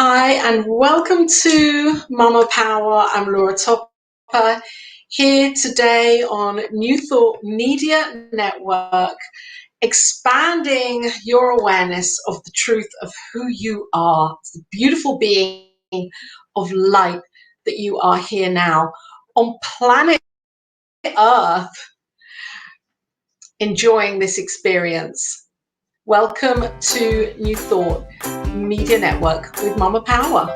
Hi, and welcome to Mama Power. I'm Laura Topper, here today on New Thought Media Network, expanding your awareness of the truth of who you are, the beautiful being of light that you are here now on planet Earth, enjoying this experience. Welcome to New Thought Media Network with Mama Power.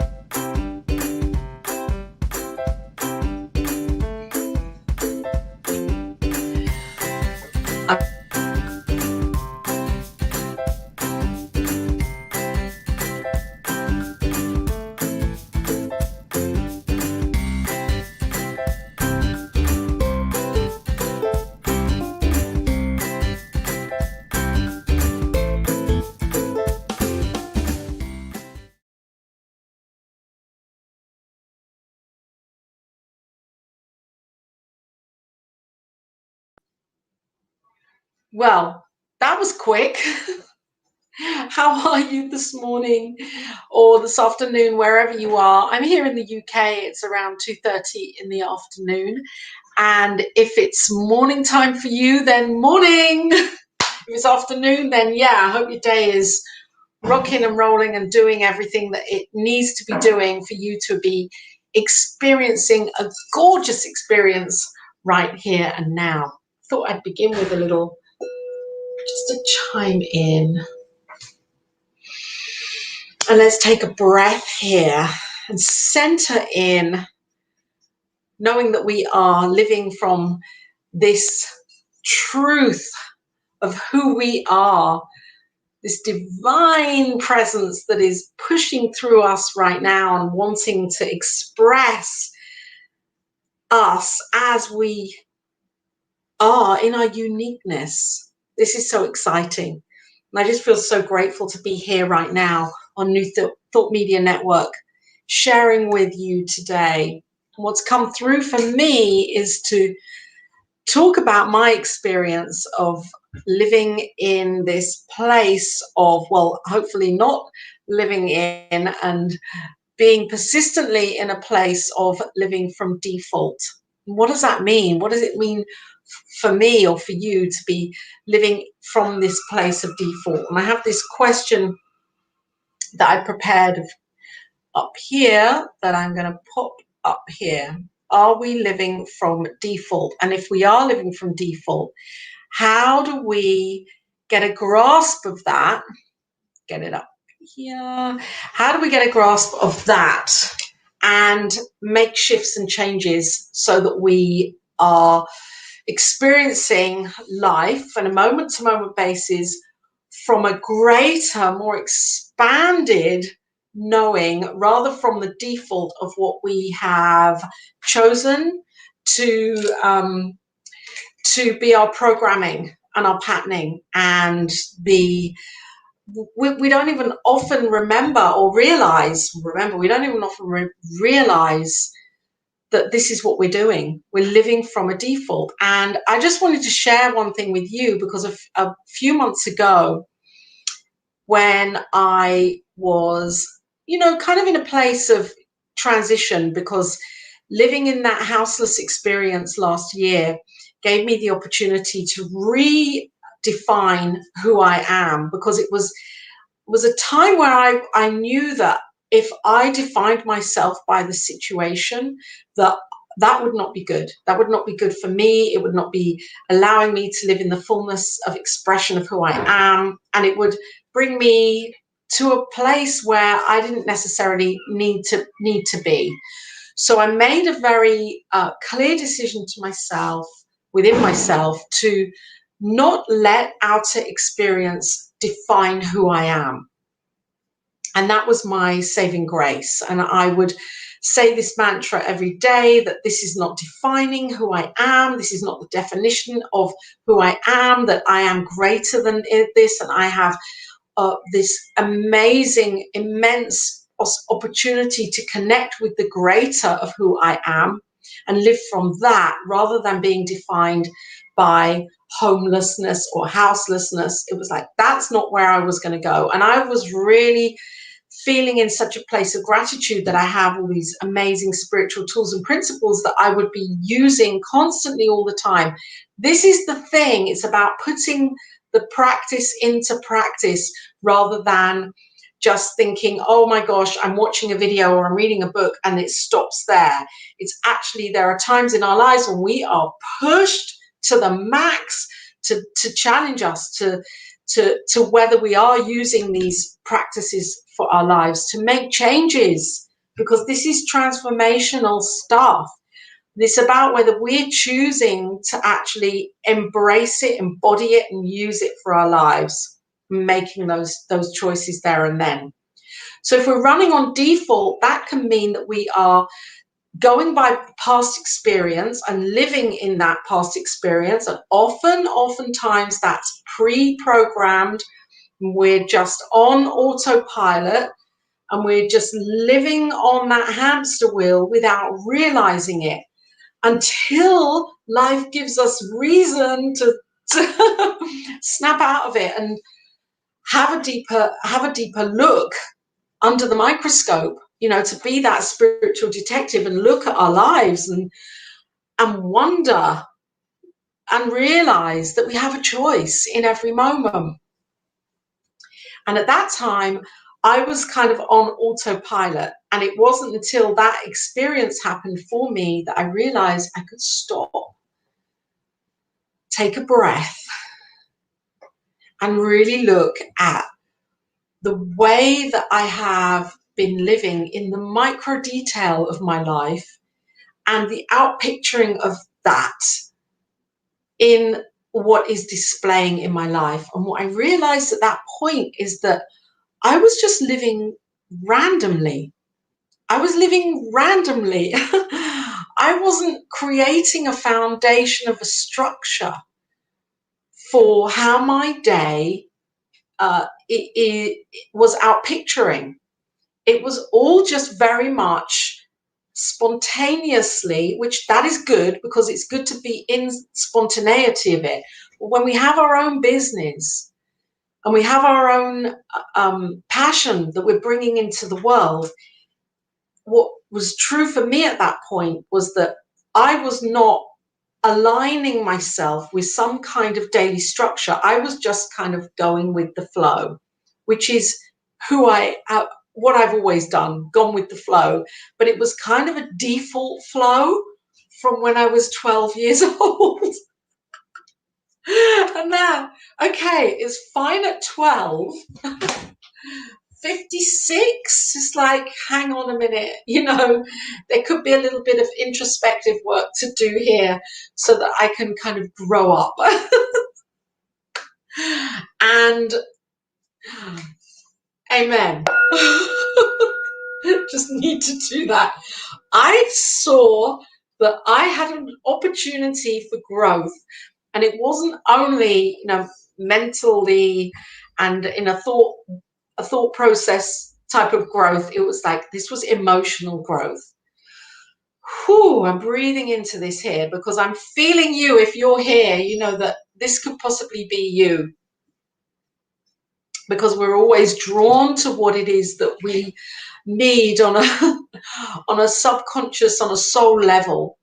Well, that was quick. How are you this morning or this afternoon, wherever you are? I'm here in the UK. It's around 2:30 in the afternoon. And if it's morning time for you, then morning. If it's afternoon, then yeah, I hope your day is rocking and rolling and doing everything that it needs to be doing for you to be experiencing a gorgeous experience right here and now. Thought I'd begin with a little, just a chime in. And let's take a breath here and center in, knowing that we are living from this truth of who we are, this divine presence that is pushing through us right now and wanting to express us as we are in our uniqueness. This is so exciting. And I just feel so grateful to be here right now on New Thought Media Network, sharing with you today. What's come through for me is to talk about my experience of living in this place of, well, hopefully not living in and being persistently in a place of living from default. What does that mean? What does it mean for me or for you to be living from this place of default? And I have this question that I prepared up here that I'm going to pop up here. Are we living from default? And if we are living from default, how do we get a grasp of that? Get it up here. How do we get a grasp of that and make shifts and changes so that we are experiencing life on a moment-to-moment basis from a greater, more expanded knowing, rather from the default of what we have chosen to be our programming and our patterning, and we don't even often remember or realize. We don't even often realize that this is what we're doing. We're living from a default. And I just wanted to share one thing with you, because a few months ago, when I was, kind of in a place of transition, because living in that houseless experience last year gave me the opportunity to redefine who I am, because it was a time where I knew that if I defined myself by the situation, that would not be good. That would not be good for me. It would not be allowing me to live in the fullness of expression of who I am. And it would bring me to a place where I didn't necessarily need to be. So I made a very clear decision to myself, within myself, to not let outer experience define who I am. And that was my saving grace. And I would say this mantra every day, that this is not defining who I am. This is not the definition of who I am, that I am greater than this. And I have this amazing, immense opportunity to connect with the greater of who I am and live from that, rather than being defined by homelessness or houselessness. It was like, that's not where I was going to go. And I was really feeling in such a place of gratitude that I have all these amazing spiritual tools and principles that I would be using constantly all the time. This is the thing. It's about putting the practice into practice rather than just thinking, oh my gosh, I'm watching a video or I'm reading a book and it stops there. It's actually, there are times in our lives when we are pushed to the max to challenge us to whether we are using these practices for our lives to make changes, because this is transformational stuff. It's about whether we're choosing to actually embrace it, embody it, and use it for our lives, making those choices there and then. So if we're running on default, that can mean that we are going by past experience and living in that past experience, and oftentimes that's pre-programmed. We're just on autopilot and we're just living on that hamster wheel without realizing it, until life gives us reason to snap out of it and have a deeper look under the microscope, to be that spiritual detective and look at our lives and wonder and realize that we have a choice in every moment. And at that time, I was kind of on autopilot, and it wasn't until that experience happened for me that I realized I could stop, take a breath, and really look at the way that I have been living in the micro detail of my life and the outpicturing of that in what is displaying in my life. And what I realized at that point is that I was just living randomly. I was living randomly. I wasn't creating a foundation of a structure for how my day it was outpicturing. It was all just very much spontaneously, which that is good, because it's good to be in spontaneity of it. But when we have our own business and we have our own passion that we're bringing into the world, what was true for me at that point was that I was not aligning myself with some kind of daily structure. I was just kind of going with the flow, which is what I've always done, gone with the flow. But it was kind of a default flow from when I was 12 years old. And now, okay, it's fine at 12. 56 is like, hang on a minute, there could be a little bit of introspective work to do here so that I can kind of grow up. And amen. Just need to do that. I saw that I had an opportunity for growth, and it wasn't only mentally and in a thought process type of growth. It was like, this was emotional growth. Whew, I'm breathing into this here because I'm feeling you. If you're here, you know that this could possibly be you, because we're always drawn to what it is that we need on a subconscious, on a soul level.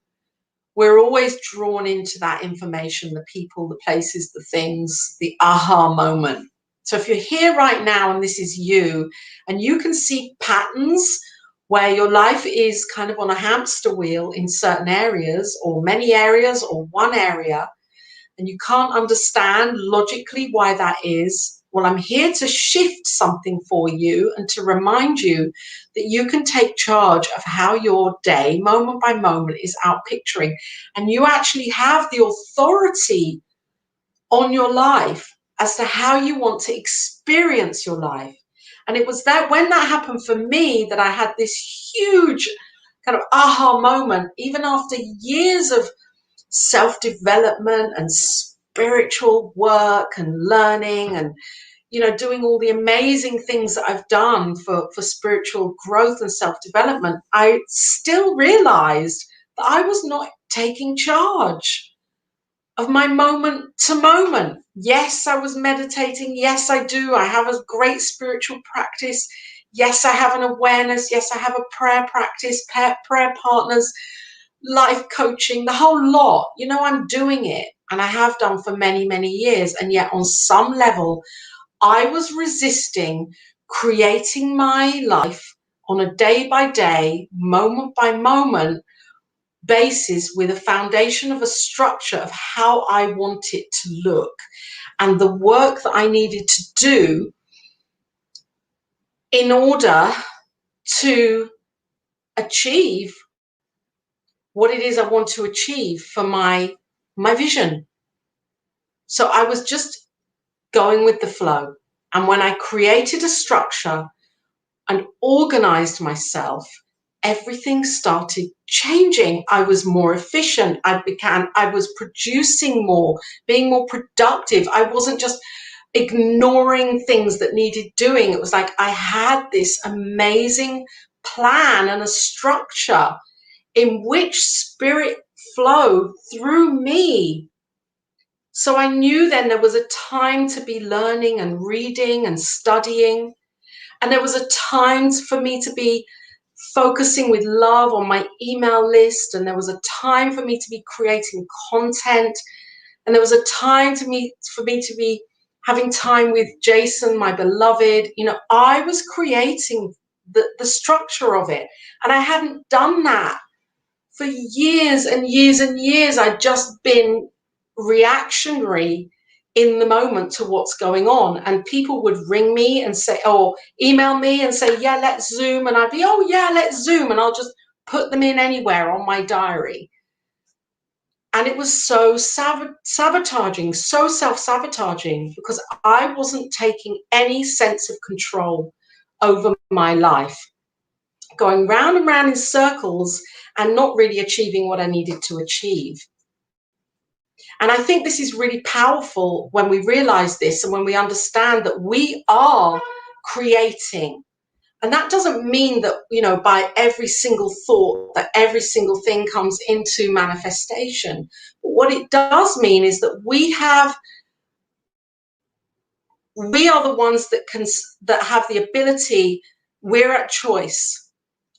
We're always drawn into that information, the people, the places, the things, the aha moment. So if you're here right now and this is you, and you can see patterns where your life is kind of on a hamster wheel in certain areas, or many areas, or one area, and you can't understand logically why that is, well, I'm here to shift something for you and to remind you that you can take charge of how your day, moment by moment, is outpicturing. And you actually have the authority on your life as to how you want to experience your life. And it was that when that happened for me that I had this huge kind of aha moment, even after years of self-development and spiritual work and learning and doing all the amazing things that I've done for spiritual growth and self-development. I still realized that I was not taking charge of my moment to moment. Yes, I was meditating. Yes, I do. I have a great spiritual practice. Yes, I have an awareness. Yes, I have a prayer practice, prayer partners, life coaching, the whole lot. You know, I'm doing it, and I have done for many, many years. And yet on some level, I was resisting creating my life on a day by day, moment by moment basis with a foundation of a structure of how I want it to look and the work that I needed to do in order to achieve what it is I want to achieve for my vision. So I was just going with the flow. And when I created a structure and organized myself, everything started changing. I was more efficient. I was producing more, being more productive. I wasn't just ignoring things that needed doing. It was like I had this amazing plan and a structure in which spirit flowed through me. So I knew then there was a time to be learning and reading and studying. And there was a time for me to be focusing with love on my email list. And there was a time for me to be creating content. And there was a time for me to be having time with Jason, my beloved. You know, I was creating the structure of it. And I hadn't done that for years and years and years. I'd just been reactionary in the moment to what's going on. And people would ring me and say, or email me and say, yeah, let's Zoom. And I'd be, oh, yeah, let's Zoom. And I'll just put them in anywhere on my diary. And it was so sabotaging, so self-sabotaging, because I wasn't taking any sense of control over my life, going round and round in circles and not really achieving what I needed to achieve. And I think this is really powerful when we realize this and when we understand that we are creating. And that doesn't mean that, you know, by every single thought, that every single thing comes into manifestation. But what it does mean is that we are the ones that have the ability. We're at choice.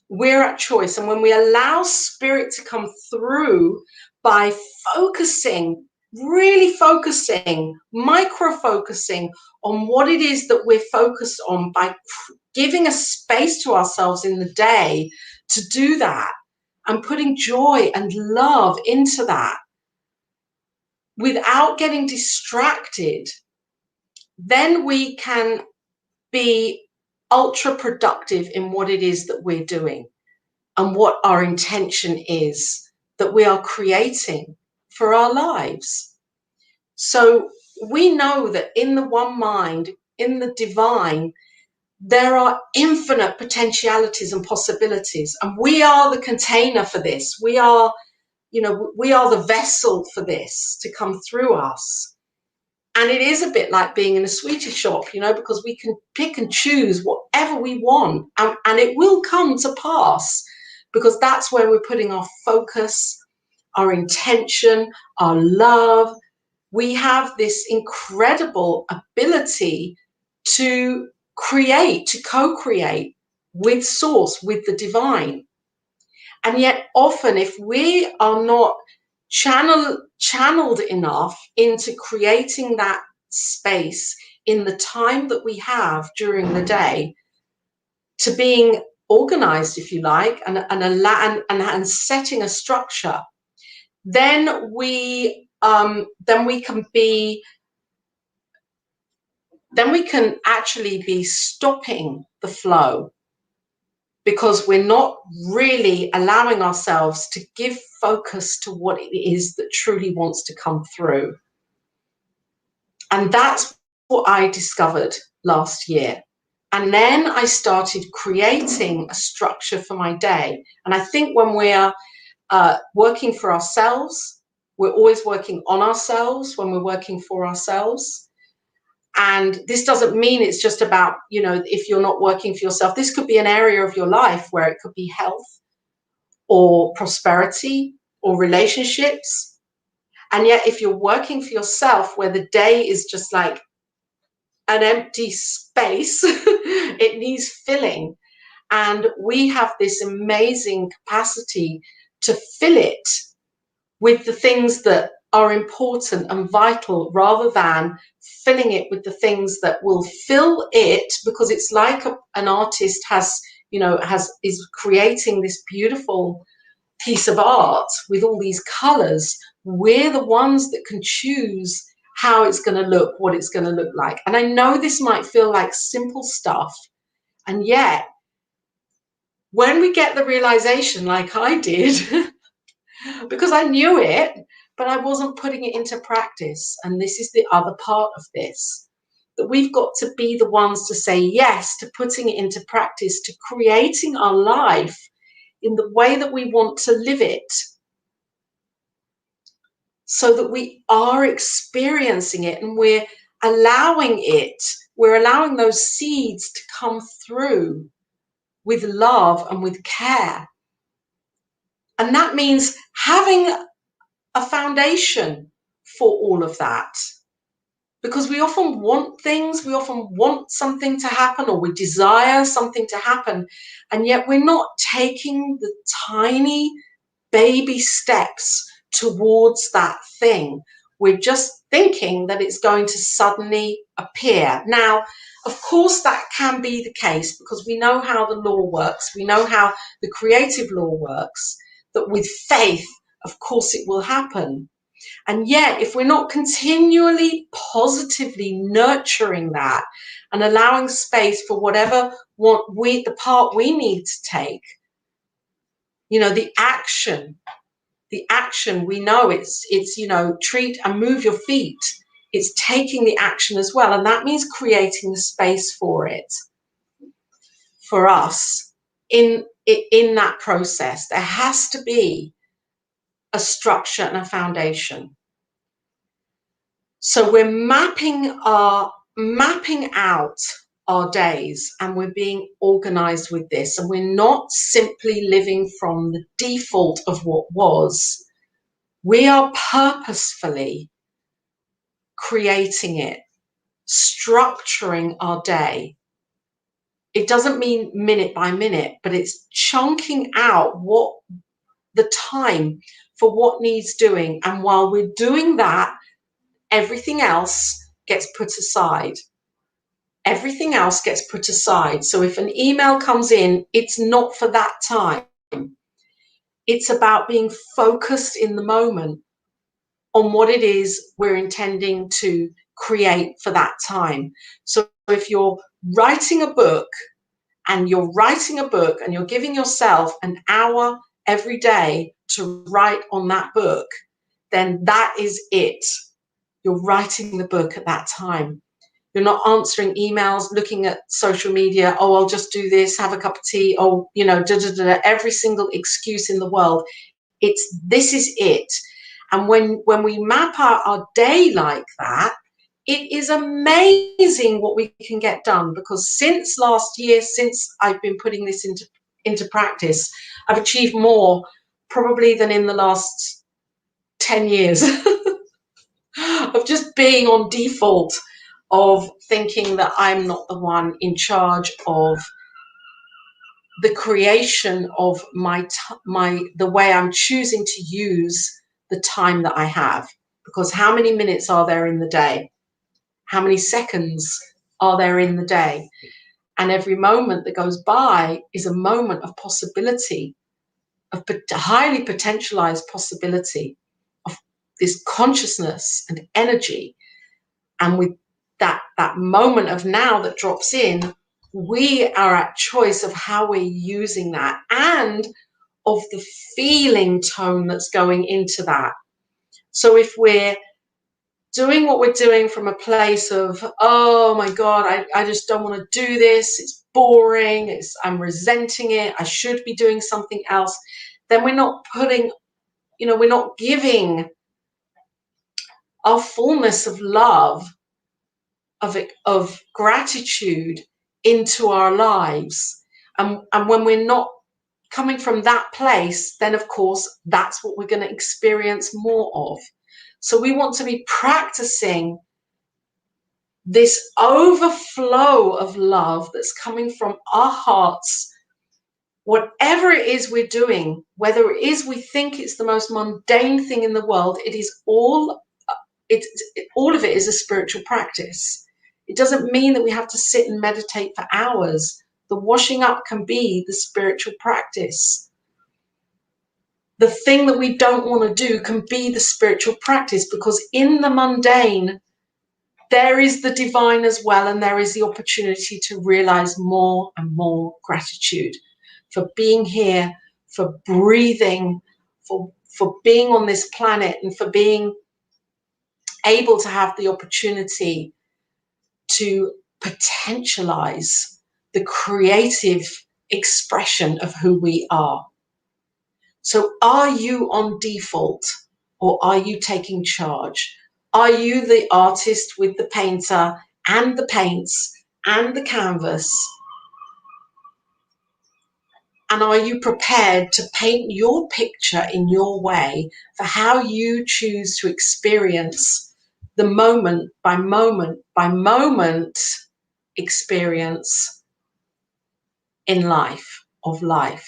We're at choice. And when we allow spirit to come through by focusing, really focusing, micro focusing on what it is that we're focused on, by giving a space to ourselves in the day to do that and putting joy and love into that without getting distracted, then we can be ultra productive in what it is that we're doing and what our intention is that we are creating for our lives. So we know that in the one mind, in the divine, there are infinite potentialities and possibilities, and we are the container for this. We are, you know, we are the vessel for this to come through us. And it is a bit like being in a sweetie shop, you know, because we can pick and choose whatever we want, and it will come to pass, because that's where we're putting our focus, our intention, our love. We have this incredible ability to create, to co-create with source, with the divine. And yet often, if we are not channeled enough into creating that space in the time that we have during the day, to being organized, if you like, and setting a structure, then we can actually be stopping the flow, because we're not really allowing ourselves to give focus to what it is that truly wants to come through. And that's what I discovered last year. And then I started creating a structure for my day. And I think when we're working for ourselves, we're always working on ourselves when we're working for ourselves. And this doesn't mean it's just about, you know, if you're not working for yourself, this could be an area of your life where it could be health or prosperity or relationships. And yet, if you're working for yourself, where the day is just like an empty space It needs filling. And we have this amazing capacity to fill it with the things that are important and vital, rather than filling it with the things that will fill it, because it's like an artist is creating this beautiful piece of art with all these colors. We're the ones that can choose how it's going to look, what it's going to look like. And I know this might feel like simple stuff, and yet when we get the realization, like I did, because I knew it, but I wasn't putting it into practice. And this is the other part of this, that we've got to be the ones to say yes to putting it into practice, to creating our life in the way that we want to live it, so that we are experiencing it and we're allowing those seeds to come through with love and with care. And that means having a foundation for all of that, because we often want things, we often want something to happen, or we desire something to happen, and yet we're not taking the tiny baby steps towards that thing. We're just thinking that it's going to suddenly appear. Now, of course, that can be the case, because we know how the law works, we know how the creative law works, that with faith, of course, it will happen. And yet, if we're not continually positively nurturing that and allowing space for the part we need to take, the action, we know it's treat and move your feet. It's taking the action as well. And that means creating the space for it, for us in that process. There has to be a structure and a foundation. So we're mapping out our days, and we're being organized with this, and we're not simply living from the default of what was. We are purposefully creating it, structuring our day. It doesn't mean minute by minute, but it's chunking out what the time for what needs doing. And while we're doing that, everything else gets put aside. Everything else gets put aside. So if an email comes in, it's not for that time. It's about being focused in the moment on what it is we're intending to create for that time. So if you're writing a book and you're giving yourself an hour every day to write on that book, then that is it. You're writing the book at that time. You're not answering emails, looking at social media. Oh, I'll just do this, have a cup of tea. Oh, every single excuse in the world. This is it. And when we map out our day like that, it is amazing what we can get done. Because since last year, since I've been putting this into practice, I've achieved more probably than in the last 10 years of just being on default, of thinking that I'm not the one in charge of the creation of the way I'm choosing to use the time that I have. Because how many minutes are there in the day? How many seconds are there in the day? And every moment that goes by is a moment of possibility, of highly potentialized possibility, of this consciousness and energy. And with that moment of now that drops in, we are at choice of how we're using that, and of the feeling tone that's going into that. So if we're doing what we're doing from a place of, oh my God, I just don't want to do this, it's boring, I'm resenting it, I should be doing something else, then we're not we're not giving our fullness of love, of gratitude into our lives. And when we're not coming from that place, then of course that's what we're going to experience more of. So we want to be practicing this overflow of love that's coming from our hearts, whatever it is we're doing, whether it is we think it's the most mundane thing in the world, it is all all of it is a spiritual practice. It doesn't mean that we have to sit and meditate for hours. The washing up can be the spiritual practice. The thing that we don't want to do can be the spiritual practice, because in the mundane, there is the divine as well, and there is the opportunity to realize more and more gratitude for being here, for breathing, for being on this planet, and for being able to have the opportunity to potentialize the creative expression of who we are. So are you on default, or are you taking charge? Are you the artist with the painter and the paints and the canvas? And are you prepared to paint your picture in your way for how you choose to experience the moment by moment by moment experience in life, of life?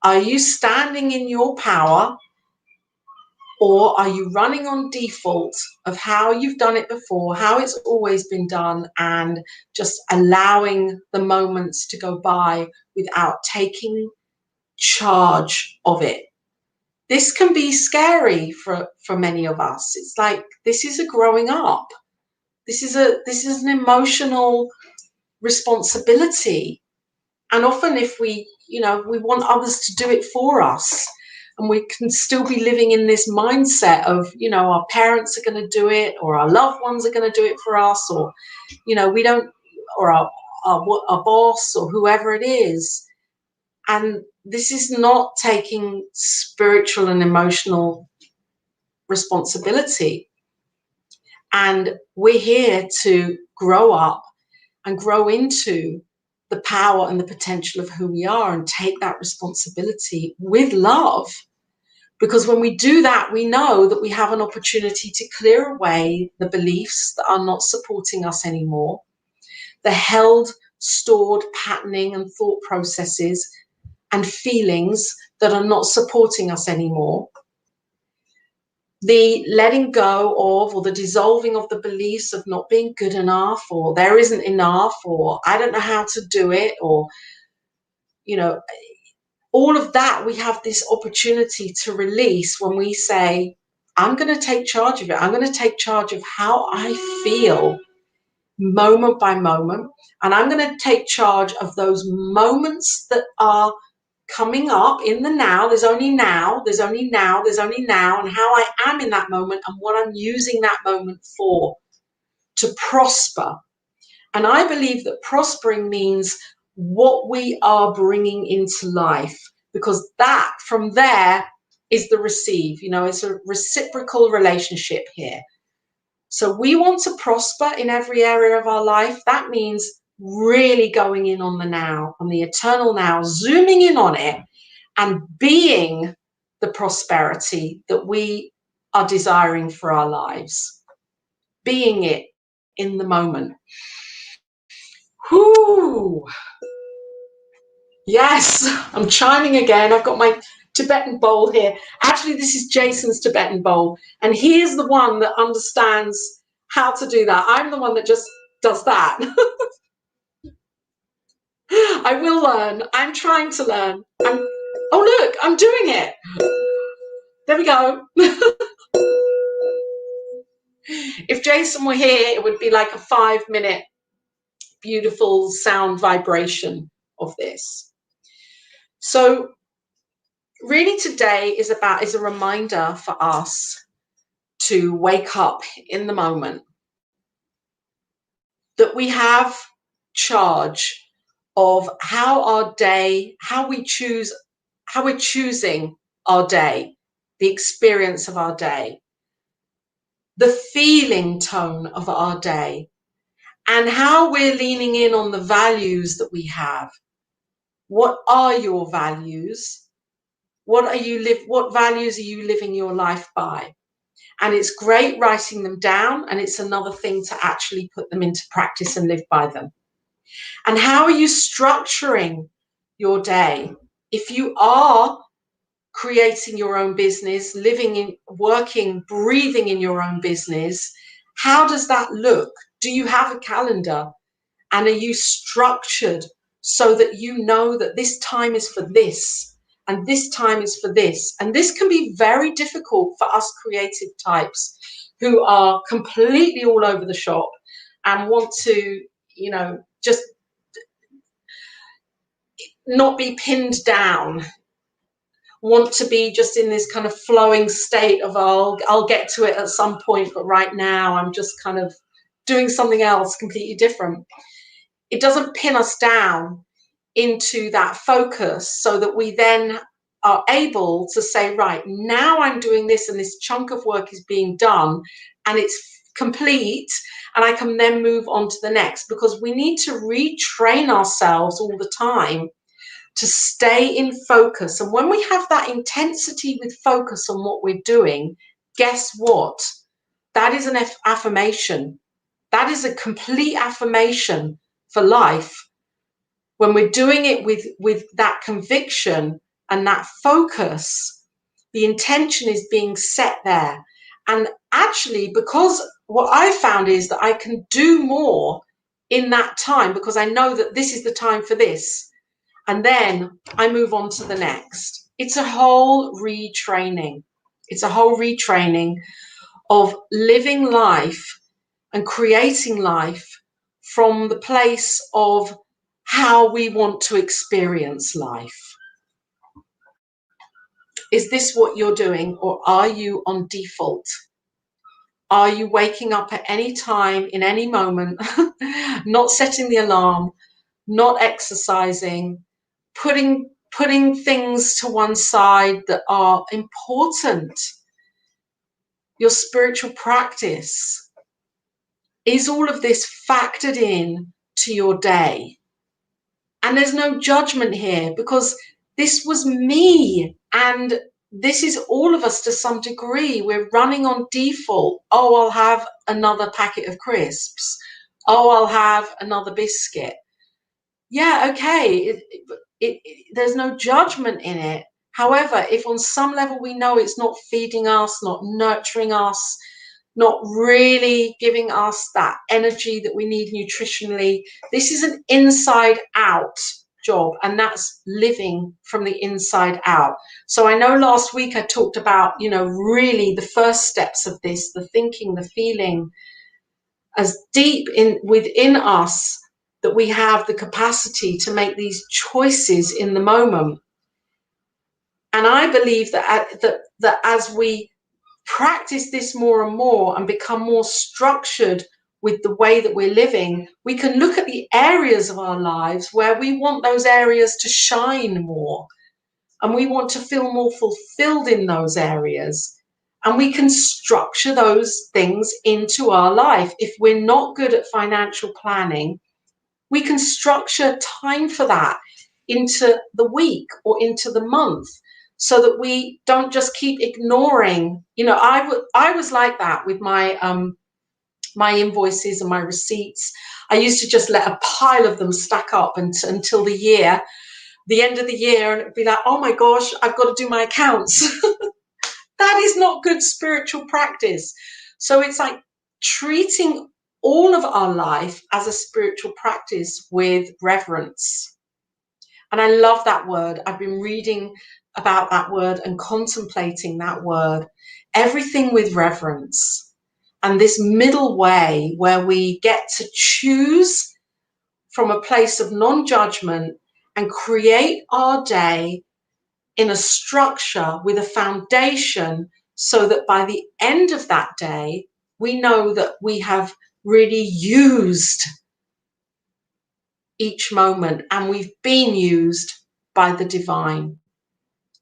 Are you standing in your power, or are you running on default of how you've done it before, how it's always been done, and just allowing the moments to go by without taking charge of it? This can be scary for many of us. It's like, this is a growing up. This is an emotional responsibility. And often if we want others to do it for us, and we can still be living in this mindset of, our parents are going to do it, or our loved ones are going to do it for us, or, we don't, or our boss, or whoever it is. And this is not taking spiritual and emotional responsibility. And we're here to grow up and grow into the power and the potential of who we are, and take that responsibility with love. Because when we do that, we know that we have an opportunity to clear away the beliefs that are not supporting us anymore, the held, stored patterning and thought processes and feelings that are not supporting us anymore, the letting go of, or the dissolving of the beliefs of not being good enough, or there isn't enough, or I don't know how to do it, or, all of that we have this opportunity to release when we say, I'm going to take charge of it. I'm going to take charge of how I feel moment by moment. And I'm going to take charge of those moments that are coming up in the now. There's only now, there's only now, there's only now, and how I am in that moment, and what I'm using that moment for, to prosper. And I believe that prospering means what we are bringing into life, because that from there is the receive. It's a reciprocal relationship here. So we want to prosper in every area of our life. That means really going in on the now, on the eternal now, zooming in on it, and being the prosperity that we are desiring for our lives. Being it in the moment. Whoo! Yes, I'm chiming again. I've got my Tibetan bowl here. Actually, this is Jason's Tibetan bowl, and he is the one that understands how to do that. I'm the one that just does that. I will learn. I'm trying to learn. Oh, look, I'm doing it. There we go. If Jason were here, it would be like a 5-minute beautiful sound vibration of this. So really today is a reminder for us to wake up in the moment, that we have charge of how our day, how we're choosing our day, the experience of our day, the feeling tone of our day, and how we're leaning in on the values that we have. What are your values? What values are you living your life by? And it's great writing them down, and it's another thing to actually put them into practice and live by them. And how are you structuring your day? If you are creating your own business, living in, working, breathing in your own business, how does that look? Do you have a calendar? And are you structured so that you know that this time is for this and this time is for this? And this can be very difficult for us creative types who are completely all over the shop and want to, you know, just not be pinned down, want to be just in this kind of flowing state of, oh, I'll get to it at some point, but right now I'm just kind of doing something else completely different. It doesn't pin us down into that focus so that we then are able to say, right, now I'm doing this and this chunk of work is being done and it's complete, and I can then move on to the next, because we need to retrain ourselves all the time to stay in focus. And when we have that intensity with focus on what we're doing, guess what? That is an affirmation. That is a complete affirmation for life. When we're doing it with that conviction and that focus, the intention is being set there. And actually, because what I found is that I can do more in that time, because I know that this is the time for this. And then I move on to the next. It's a whole retraining. It's a whole retraining of living life and creating life from the place of how we want to experience life. Is this what you're doing, or are you on default? Are you waking up at any time, in any moment, not setting the alarm, not exercising, putting things to one side that are important? Your spiritual practice, is all of this factored in to your day? And there's no judgment here, because this was me, and this is all of us to some degree. We're running on default. Oh, I'll have another packet of crisps. Oh, I'll have another biscuit. Yeah, okay. There's no judgment in it. However, if on some level we know it's not feeding us, not nurturing us, not really giving us that energy that we need nutritionally, this is an inside out job, and that's living from the inside out. So I know last week I talked about, you know, really the first steps of this, the thinking, the feeling, as deep in within us that we have the capacity to make these choices in the moment. And I believe that as we practice this more and more and become more structured with the way that we're living, we can look at the areas of our lives where we want those areas to shine more, and we want to feel more fulfilled in those areas. And we can structure those things into our life. If we're not good at financial planning, we can structure time for that into the week or into the month, so that we don't just keep ignoring. You know, I was like that with my my invoices and my receipts. I used to just let a pile of them stack up until the end of the year, and it'd be like, oh my gosh, I've got to do my accounts. That is not good spiritual practice. So it's like treating all of our life as a spiritual practice with reverence. And I love that word. I've been reading about that word and contemplating that word. Everything with reverence. And this middle way where we get to choose from a place of non-judgment and create our day in a structure with a foundation, so that by the end of that day, we know that we have really used each moment and we've been used by the divine.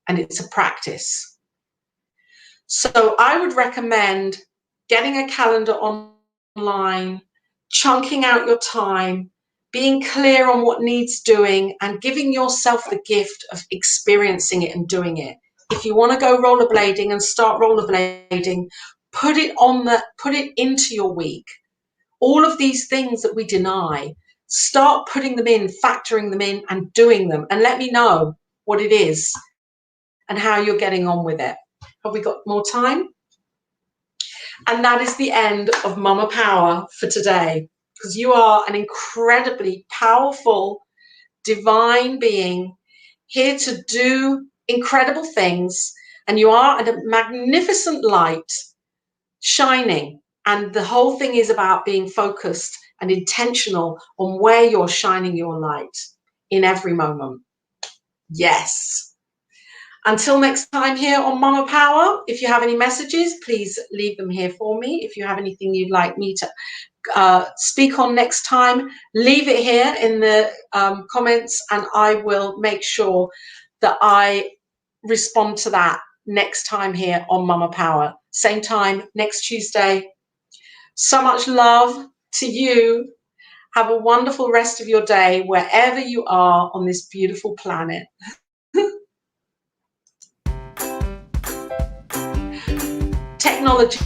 And it's a practice. So I would recommend getting a calendar online, chunking out your time, being clear on what needs doing, and giving yourself the gift of experiencing it and doing it. If you want to go rollerblading and start rollerblading, Put it into your week. All of these things that we deny, start putting them in, factoring them in, and doing them, and let me know what it is and how you're getting on with it. Have we got more time? And that is the end of Mama Power for today, because you are an incredibly powerful, divine being here to do incredible things, and you are a magnificent light shining. And the whole thing is about being focused and intentional on where you're shining your light in every moment. Yes. Until next time here on Mama Power, if you have any messages, please leave them here for me. If you have anything you'd like me to speak on next time, leave it here in the comments, and I will make sure that I respond to that next time here on Mama Power. Same time next Tuesday. So much love to you. Have a wonderful rest of your day wherever you are on this beautiful planet. Technology